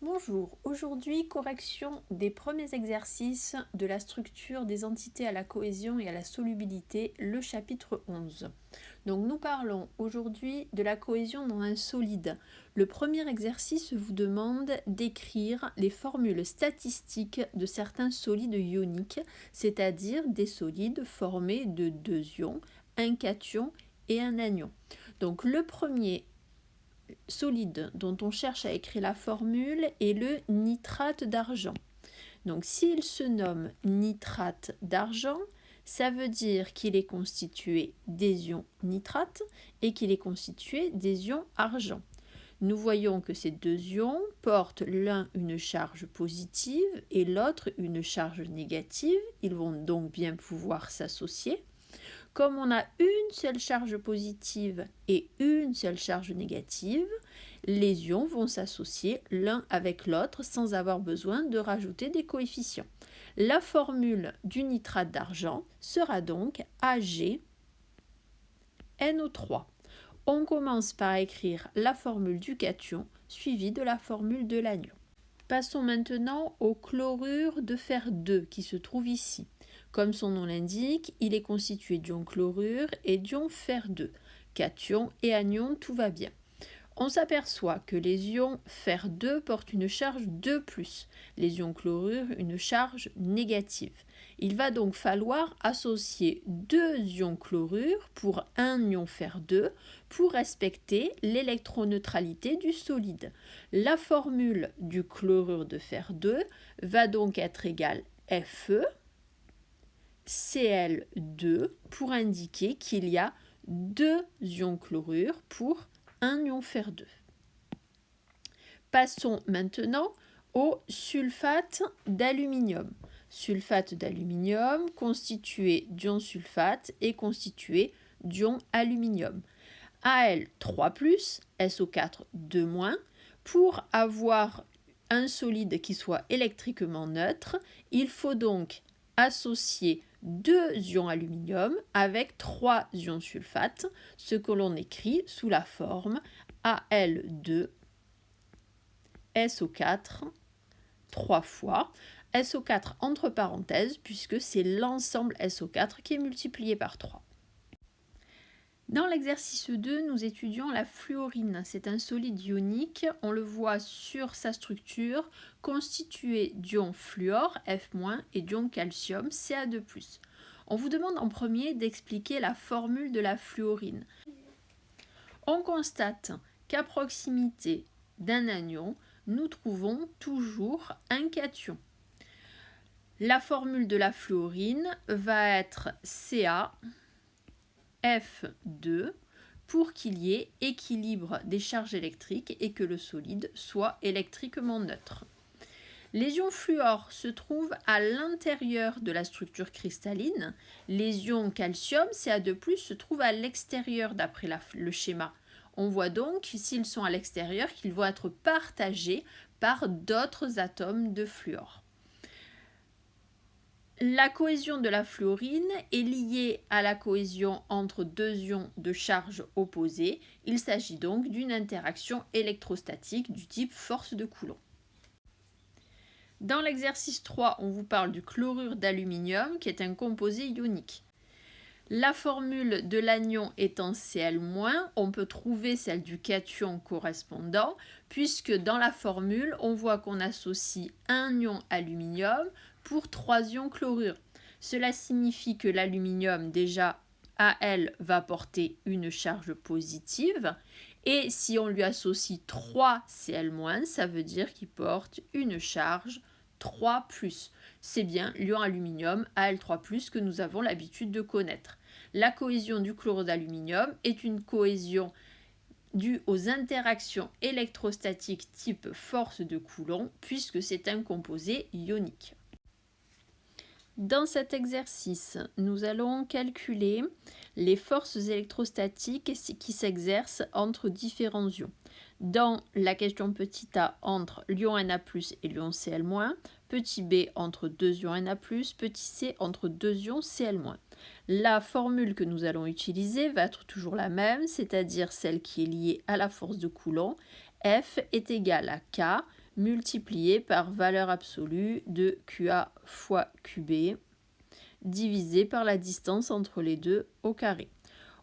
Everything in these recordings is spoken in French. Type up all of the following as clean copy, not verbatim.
Bonjour, aujourd'hui correction des premiers exercices de la structure des entités à la cohésion et à la solubilité, le chapitre 11. Donc nous parlons aujourd'hui de la cohésion dans un solide. Le premier exercice vous demande d'écrire les formules statistiques de certains solides ioniques, c'est-à-dire des solides formés de deux ions, un cation et un anion. Donc le premier solide dont on cherche à écrire la formule est le nitrate d'argent. Donc s'il se nomme nitrate d'argent, ça veut dire qu'il est constitué des ions nitrate et qu'il est constitué des ions argent. Nous voyons que ces deux ions portent l'un une charge positive et l'autre une charge négative. Ils vont donc bien pouvoir s'associer. Comme on a une seule charge positive et une seule charge négative, les ions vont s'associer l'un avec l'autre sans avoir besoin de rajouter des coefficients. La formule du nitrate d'argent sera donc AgNO3. On commence par écrire la formule du cation suivie de la formule de l'anion. Passons maintenant au chlorure de fer 2 qui se trouve ici. Comme son nom l'indique, il est constitué d'ion chlorure et d'ion fer 2. Cation et anion, tout va bien. On s'aperçoit que les ions fer 2 portent une charge 2+, les ions chlorure une charge négative. Il va donc falloir associer deux ions chlorure pour un ion fer 2 pour respecter l'électroneutralité du solide. La formule du chlorure de fer 2 va donc être égale Fe Cl2 pour indiquer qu'il y a deux ions chlorure pour un ion fer 2. Passons maintenant au sulfate d'aluminium. Sulfate d'aluminium constitué d'ion sulfate et constitué d'ion aluminium. Al3+, SO4 2-. Pour avoir un solide qui soit électriquement neutre, il faut donc associer deux ions aluminium avec trois ions sulfate, ce que l'on écrit sous la forme Al2 SO4 3 fois. SO4 entre parenthèses puisque c'est l'ensemble SO4 qui est multiplié par 3. Dans l'exercice 2, nous étudions la fluorine. C'est un solide ionique, on le voit sur sa structure, constitué d'ion fluor, F- et d'ion calcium, Ca2+. On vous demande en premier d'expliquer la formule de la fluorine. On constate qu'à proximité d'un anion, nous trouvons toujours un cation. La formule de la fluorine va être Ca F2 pour qu'il y ait équilibre des charges électriques et que le solide soit électriquement neutre. Les ions fluor se trouvent à l'intérieur de la structure cristalline. Les ions calcium, Ca2+, se trouvent à l'extérieur d'après le schéma. On voit donc, s'ils sont à l'extérieur, qu'ils vont être partagés par d'autres atomes de fluor. La cohésion de la fluorine est liée à la cohésion entre deux ions de charge opposée. Il s'agit donc d'une interaction électrostatique du type force de Coulomb. Dans l'exercice 3, on vous parle du chlorure d'aluminium qui est un composé ionique. La formule de l'anion étant Cl-, on peut trouver celle du cation correspondant puisque dans la formule, on voit qu'on associe un ion aluminium pour 3 ions chlorure. Cela signifie que l'aluminium, déjà, Al va porter une charge positive et si on lui associe 3 Cl-, ça veut dire qu'il porte une charge 3+. C'est bien l'ion aluminium Al3+, que nous avons l'habitude de connaître. La cohésion du chlorure d'aluminium est une cohésion due aux interactions électrostatiques type force de Coulomb, puisque c'est un composé ionique. Dans cet exercice, nous allons calculer les forces électrostatiques qui s'exercent entre différents ions. Dans la question petit a entre l'ion Na+, et l'ion Cl-, petit b entre deux ions Na+, petit c entre deux ions Cl-. La formule que nous allons utiliser va être toujours la même, c'est-à-dire celle qui est liée à la force de Coulomb. F est égal à K multiplié par valeur absolue de QA fois QB, divisé par la distance entre les deux au carré.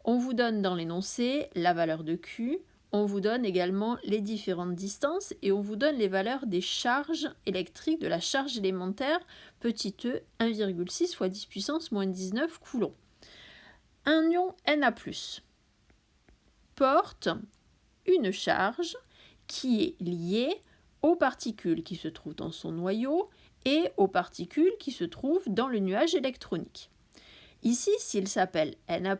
On vous donne dans l'énoncé la valeur de Q, on vous donne également les différentes distances et on vous donne les valeurs des charges électriques de la charge élémentaire petit e 1,6 fois 10 puissance moins 19 coulombs. Un ion Na+, porte une charge qui est liée aux particules qui se trouvent dans son noyau et aux particules qui se trouvent dans le nuage électronique. Ici, s'il s'appelle Na+,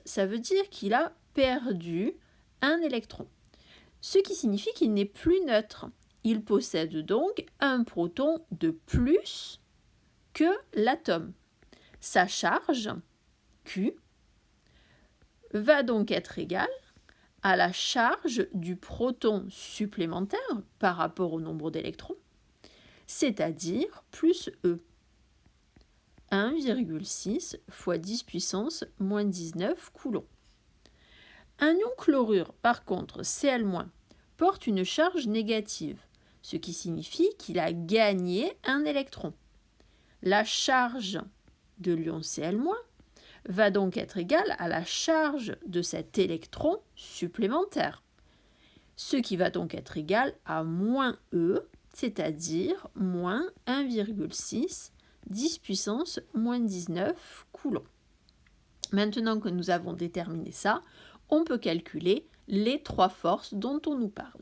ça veut dire qu'il a perdu un électron, ce qui signifie qu'il n'est plus neutre. Il possède donc un proton de plus que l'atome. Sa charge, Q, va donc être égale à la charge du proton supplémentaire par rapport au nombre d'électrons, c'est-à-dire plus E. 1,6 fois 10 puissance moins 19 coulombs. Un ion chlorure, par contre, Cl-, porte une charge négative, ce qui signifie qu'il a gagné un électron. La charge de l'ion Cl- va donc être égale à la charge de cet électron supplémentaire, ce qui va donc être égal à moins E, c'est-à-dire moins 1,6 10 puissance moins 19 coulombs. Maintenant que nous avons déterminé ça, on peut calculer les trois forces dont on nous parle.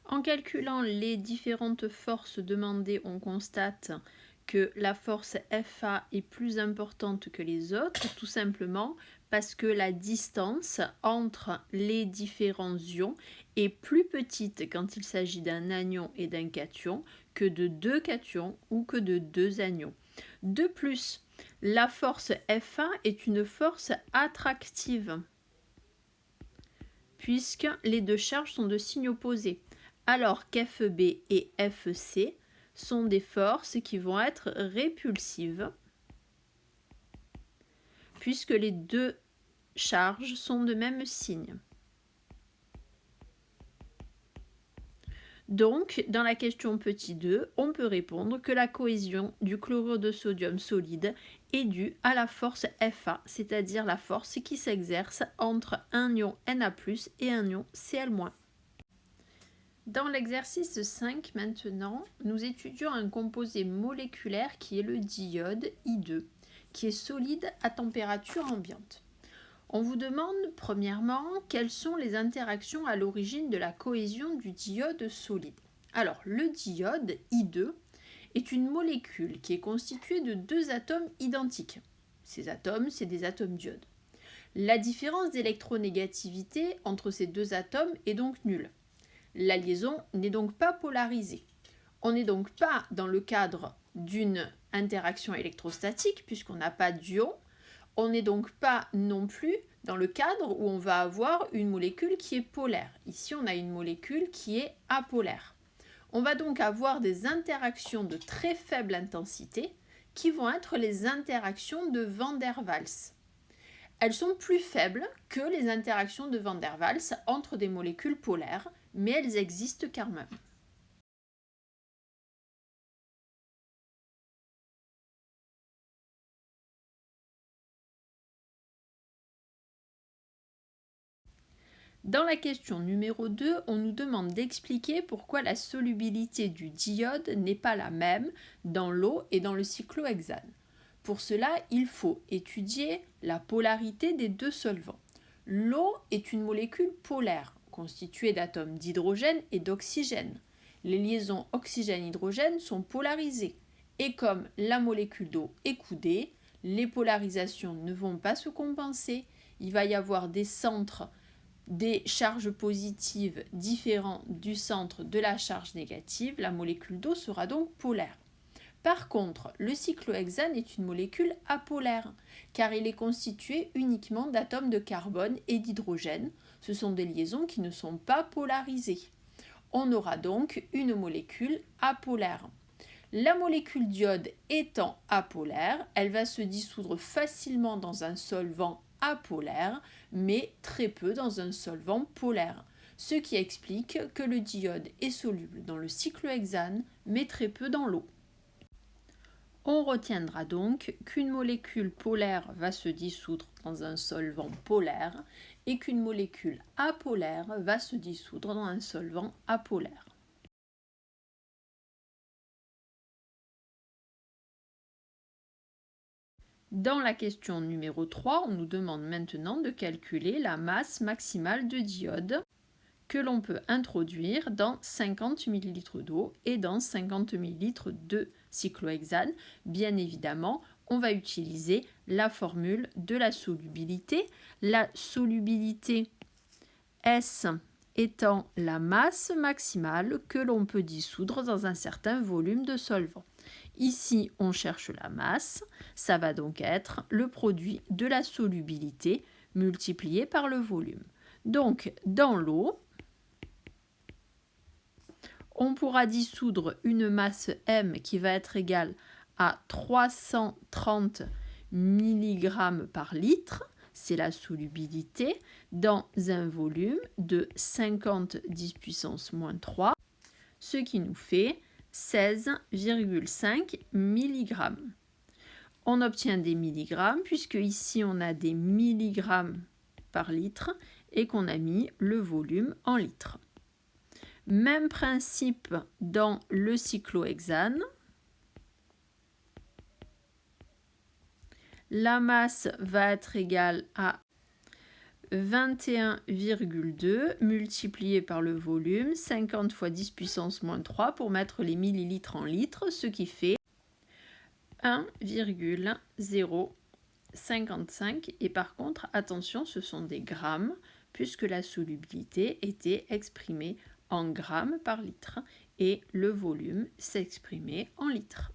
En calculant les différentes forces demandées, on constate que la force Fa est plus importante que les autres, tout simplement parce que la distance entre les différents ions est plus petite quand il s'agit d'un anion et d'un cation que de deux cations ou que de deux anions. De plus, la force Fa est une force attractive, puisque les deux charges sont de signe opposé, alors qu'FB et FC sont des forces qui vont être répulsives, puisque les deux charges sont de même signe. Donc, dans la question petit 2, on peut répondre que la cohésion du chlorure de sodium solide est due à la force Fa, c'est-à-dire la force qui s'exerce entre un ion Na+, et un ion Cl-. Dans l'exercice 5 maintenant, nous étudions un composé moléculaire qui est le diode I2, qui est solide à température ambiante. On vous demande premièrement quelles sont les interactions à l'origine de la cohésion du diode solide. Alors le diode I2 est une molécule qui est constituée de deux atomes identiques. Ces atomes, c'est des atomes diodes. La différence d'électronégativité entre ces deux atomes est donc nulle. La liaison n'est donc pas polarisée. On n'est donc pas dans le cadre d'une interaction électrostatique puisqu'on n'a pas d'ion. On n'est donc pas non plus dans le cadre où on va avoir une molécule qui est polaire. Ici, on a une molécule qui est apolaire. On va donc avoir des interactions de très faible intensité qui vont être les interactions de Van der Waals. Elles sont plus faibles que les interactions de Van der Waals entre des molécules polaires, mais elles existent quand même. Dans la question numéro 2, on nous demande d'expliquer pourquoi la solubilité du diode n'est pas la même dans l'eau et dans le cyclohexane. Pour cela, il faut étudier la polarité des deux solvants. L'eau est une molécule polaire, constituée d'atomes d'hydrogène et d'oxygène. Les liaisons oxygène-hydrogène sont polarisées, et comme la molécule d'eau est coudée, les polarisations ne vont pas se compenser. Il va y avoir des centres des charges positives différents du centre de la charge négative, la molécule d'eau sera donc polaire. Par contre, le cyclohexane est une molécule apolaire, car il est constitué uniquement d'atomes de carbone et d'hydrogène. Ce sont des liaisons qui ne sont pas polarisées. On aura donc une molécule apolaire. La molécule d'iode étant apolaire, elle va se dissoudre facilement dans un solvant apolaire, mais très peu dans un solvant polaire. ce qui explique que le diode est soluble dans le cyclohexane, mais très peu dans l'eau. On retiendra donc qu'une molécule polaire va se dissoudre dans un solvant polaire et qu'une molécule apolaire va se dissoudre dans un solvant apolaire. Dans la question numéro 3, on nous demande maintenant de calculer la masse maximale de diode que l'on peut introduire dans 50 ml d'eau et dans 50 ml de cyclohexane. Bien évidemment, on va utiliser la formule de la solubilité. La solubilité S étant la masse maximale que l'on peut dissoudre dans un certain volume de solvant. Ici, on cherche la masse, ça va donc être le produit de la solubilité multiplié par le volume. Donc, dans l'eau, on pourra dissoudre une masse M qui va être égale à 330 mg par litre, c'est la solubilité, dans un volume de 50 10 puissance moins 3, ce qui nous fait 16,5 mg. On obtient des milligrammes puisque ici on a des milligrammes par litre et qu'on a mis le volume en litres. Même principe dans le cyclohexane. La masse va être égale à 21,2 multiplié par le volume, 50 fois 10 puissance moins 3 pour mettre les millilitres en litres, ce qui fait 1,055. Et par contre, attention, ce sont des grammes, puisque la solubilité était exprimée en grammes par litre et le volume s'exprimait en litres.